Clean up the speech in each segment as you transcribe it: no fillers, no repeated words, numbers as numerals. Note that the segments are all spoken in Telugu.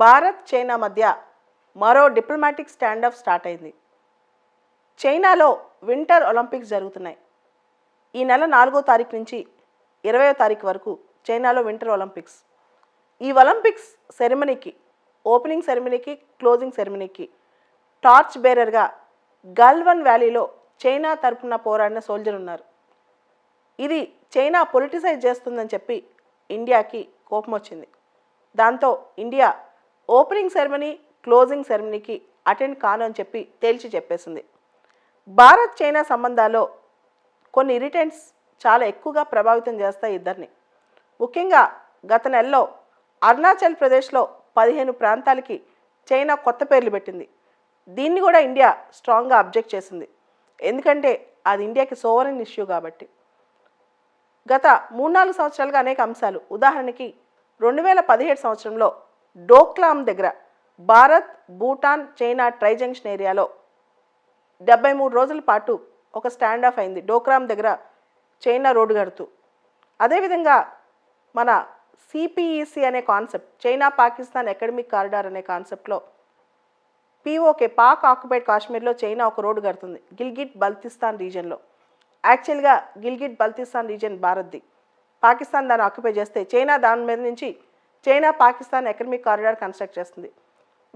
భారత్ చైనా మధ్య మరో డిప్లొమాటిక్ స్టాండ్ ఆఫ్ స్టార్ట్ అయింది. చైనాలో వింటర్ ఒలింపిక్స్ జరుగుతున్నాయి. ఈ నెల 4వ తారీఖు నుంచి 20వ తారీఖు వరకు చైనాలో వింటర్ ఒలింపిక్స్. ఈ ఒలింపిక్స్ సెరమనీకి, ఓపెనింగ్ సెరమనీకి, క్లోజింగ్ సెరమనీకి టార్చ్ బేరర్గా గల్వన్ వ్యాలీలో చైనా తరపున పోరాడిన సోల్జర్ ఉన్నారు. ఇది చైనా పొలిటిసైజ్ చేస్తుందని చెప్పి ఇండియాకి కోపం వచ్చింది. దాంతో ఇండియా ఓపెనింగ్ సెరమనీ, క్లోజింగ్ సెరమనీకి అటెండ్ కాను అని చెప్పి తేల్చి చెప్పేసింది. భారత్ చైనా సంబంధాల్లో కొన్ని ఇరిటెంట్స్ చాలా ఎక్కువగా ప్రభావితం చేస్తాయి ఇద్దరిని. ముఖ్యంగా గత నెలలో అరుణాచల్ ప్రదేశ్లో 15 ప్రాంతాలకి చైనా కొత్త పేర్లు పెట్టింది. దీన్ని కూడా ఇండియా స్ట్రాంగ్గా అబ్జెక్ట్ చేసింది. ఎందుకంటే అది ఇండియాకి సోవరెన్ ఇష్యూ కాబట్టి. గత 3-4 సంవత్సరాలుగా అనేక అంశాలు, ఉదాహరణకి 2017 సంవత్సరంలో డోక్లామ్ దగ్గర Bharat, Bhutan, China tri junction ఏరియాలో 73 రోజుల పాటు ఒక స్టాండ్ ఆఫ్ అయింది డోక్లామ్ దగ్గర చైనా రోడ్డు కడుతూ. అదేవిధంగా మన సిపిఈసి అనే concept, China Pakistan academic corridor అనే కాన్సెప్ట్లో పిఓకే, పాక్ ఆక్యుపైడ్ కాశ్మీర్లో చైనా ఒక రోడ్డు కడుతుంది గిల్గిట్ బల్తిస్తాన్ రీజన్లో. యాక్చువల్గా గిల్గిట్ బల్తిస్తాన్ రీజన్ భారత్ది, పాకిస్తాన్ దాన్ని ఆక్యుపై చేస్తే చైనా దాని మీద నుంచి China Pakistan academic corridor construct చేస్తుంది.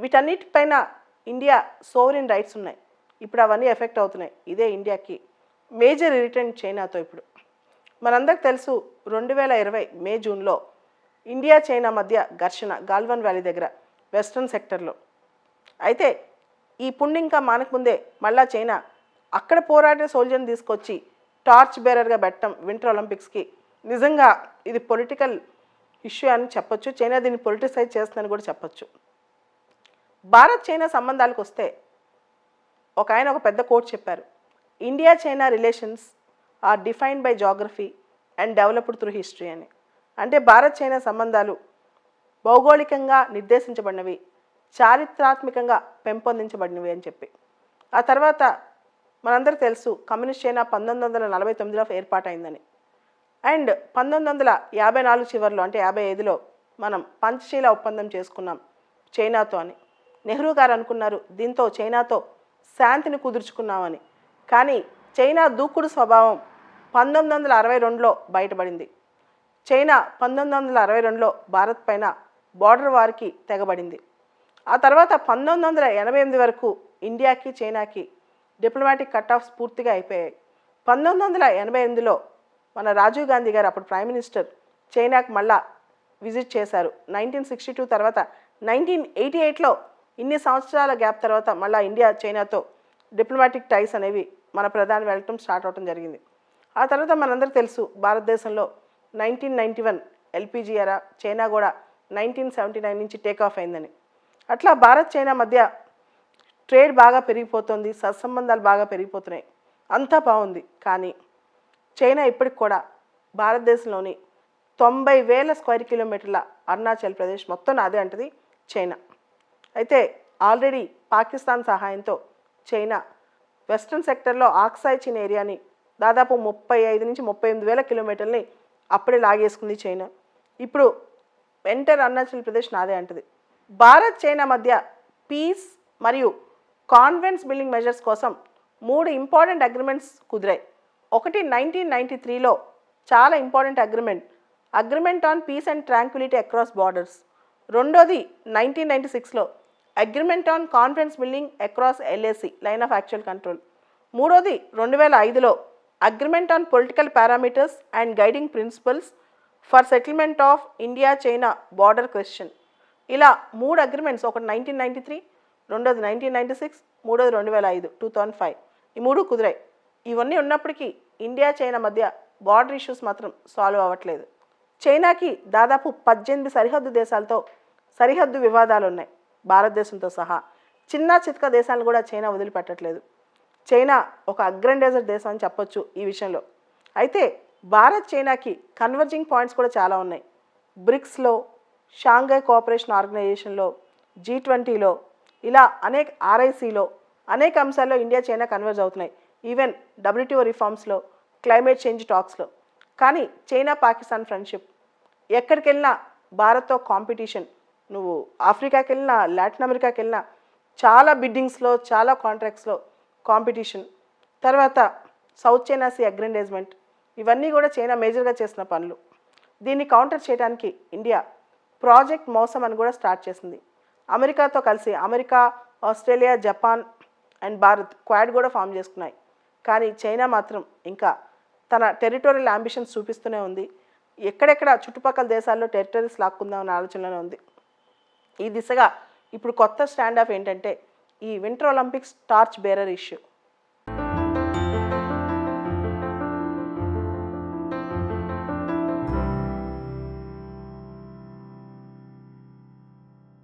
వీటన్నిటిపైన ఇండియా సోవరెన్ రైట్స్ ఉన్నాయి. ఇప్పుడు అవన్నీ ఎఫెక్ట్ అవుతున్నాయి. ఇదే ఇండియాకి మేజర్ ఇరిటెంట్ చైనాతో. ఇప్పుడు మనందరికి తెలుసు 2020 మే జూన్లో ఇండియా చైనా మధ్య ఘర్షణ గాల్వన్ వ్యాలీ దగ్గర వెస్ట్రన్ సెక్టర్లో. అయితే ఈ పుండు ఇంకా మానకముందే మళ్ళా చైనా అక్కడ పోరాడే సోల్జర్ని తీసుకొచ్చి టార్చ్ బేరర్గా పెట్టడం వింటర్ ఒలింపిక్స్కి నిజంగా ఇది పొలిటికల్ ఇష్యూ అని చెప్పొచ్చు. చైనా దీన్ని పొలిటిసైజ్ చేస్తుందని కూడా చెప్పొచ్చు. భారత్ చైనా సంబంధాలకు వస్తే ఆయన ఒక పెద్ద కోట్ చెప్పారు, India China relations are defined by geography and developed through history అని. అంటే భారత్ చైనా సంబంధాలు భౌగోళికంగా నిర్దేశించబడినవి, చారిత్రాత్మకంగా పెంపొందించబడినవి అని చెప్పి. ఆ తర్వాత మనందరికీ తెలుసు కమ్యూనిస్ట్ చైనా 1949లో ఏర్పాటైందని. అండ్ 1954 చివరిలో, అంటే 55లో మనం పంచశీల ఒప్పందం చేసుకున్నాం చైనాతో అని. నెహ్రూ గారు అనుకున్నారు దీంతో చైనాతో శాంతిని కుదుర్చుకున్నామని. కానీ చైనా దూకుడు స్వభావం 1962లో బయటపడింది. చైనా 1962లో భారత్ పైన బార్డర్ వార్కి తెగబడింది. ఆ తర్వాత 1988 వరకు ఇండియాకి చైనాకి డిప్లొమాటిక్ కట్ ఆఫ్స్ పూర్తిగా అయిపోయాయి. 1988లో మన రాజీవ్ గాంధీ గారు, అప్పుడు ప్రైమ్ మినిస్టర్, చైనాకి మళ్ళా విజిట్ చేశారు. 1962 తర్వాత 1988లో ఇన్ని సంవత్సరాల గ్యాప్ తర్వాత మళ్ళీ ఇండియా చైనాతో డిప్లొమాటిక్ టైస్ అనేవి మన ప్రధాని వెళ్ళటం స్టార్ట్ అవటం జరిగింది. ఆ తర్వాత మనందరికీ తెలుసు భారతదేశంలో 1991 ఎల్పిజి ఎరా, చైనా కూడా 1979 నుంచి టేక్ ఆఫ్ అయిందని. అట్లా భారత్ చైనా మధ్య ట్రేడ్ బాగా పెరిగిపోతుంది, సత్సంబంధాలు బాగా పెరిగిపోతున్నాయి, అంతా బాగుంది. కానీ చైనా ఇప్పటికి కూడా భారతదేశంలోని 90,000 స్క్వేర్ కిలోమీటర్ల అరుణాచల్ ప్రదేశ్ మొత్తం అదే అంటది చైనా. అయితే ఆల్రెడీ పాకిస్తాన్ సహాయంతో చైనా వెస్ట్రన్ సెక్టర్లో ఆక్సాయ్ చీన్ ఏరియాని దాదాపు 35 నుంచి 38,000 కిలోమీటర్లని అప్పుడే లాగేసుకుంది చైనా. ఇప్పుడు ఎంటర్ అరుణాచల్ ప్రదేశ్ నాదే అంటది. భారత్ చైనా మధ్య పీస్ మరియు కాన్ఫిడెన్స్ బిల్డింగ్ మెజర్స్ కోసం 3 ఇంపార్టెంట్ అగ్రిమెంట్స్ కుదిరాయి. ఒకటి 1993లో చాలా important agreement on peace and tranquility across borders. రెండోది 1996లో agreement on confidence building across LAC, line of actual control. మూడోది 2005లో agreement on political parameters and guiding principles for settlement of India China border question. ఇలా 3 అగ్రిమెంట్స్, ఒకటి 1993, రెండోది 1996, మూడోది 2005 ఈ 3 కుదిరాయి. ఇవన్నీ ఉన్నప్పటికీ ఇండియా చైనా మధ్య బార్డర్ ఇష్యూస్ మాత్రం సాల్వ్ అవ్వట్లేదు. చైనాకి దాదాపు 18 సరిహద్దు దేశాలతో సరిహద్దు వివాదాలు ఉన్నాయి భారతదేశంతో సహా. చిన్న చితక దేశాలను కూడా చైనా వదిలిపెట్టట్లేదు. చైనా ఒక అగ్రెండైజర్ దేశం అని చెప్పొచ్చు ఈ విషయంలో. అయితే భారత్ చైనాకి కన్వర్జింగ్ పాయింట్స్ కూడా చాలా ఉన్నాయి. బ్రిక్స్లో, షాంఘై కోఆపరేషన్ ఆర్గనైజేషన్లో, G20లో, ఇలా అనేక RICలో అనేక అంశాల్లో ఇండియా చైనా కన్వర్జ్ అవుతున్నాయి. ఈవెన్ WTO రిఫార్మ్స్లో, క్లైమేట్ చేంజ్ టాక్స్లో. కానీ చైనా పాకిస్తాన్ ఫ్రెండ్షిప్ ఎక్కడికి వెళ్ళినా భారత్తో కాంపిటీషన్, నువ్వు ఆఫ్రికాకి వెళ్ళినా, లాటిన్ అమెరికాకి వెళ్ళినా చాలా బిడ్డింగ్స్లో, చాలా కాంట్రాక్ట్స్లో కాంపిటీషన్. తర్వాత సౌత్ చైనా సీ అగ్రెండేజ్మెంట్, ఇవన్నీ కూడా చైనా మేజర్గా చేసిన పనులు. దీన్ని కౌంటర్ చేయడానికి ఇండియా ప్రాజెక్ట్ మౌసం అని కూడా స్టార్ట్ చేసింది. అమెరికాతో కలిసి America, Australia, Japan and Bharat quad కూడా ఫామ్ చేసుకున్నాయి. కానీ చైనా మాత్రం ఇంకా తన టెరిటోరియల్ అంబిషన్స్ చూపిస్తూనే ఉంది. ఎక్కడెక్కడ చుట్టుపక్కల దేశాల్లో టెరిటరీస్ లాక్కుందామనే ఆలోచనలోనే ఉంది. ఈ దిశగా ఇప్పుడు కొత్త స్టాండ్ ఆఫ్ ఏంటంటే ఈ winter Olympics torch bearer issue.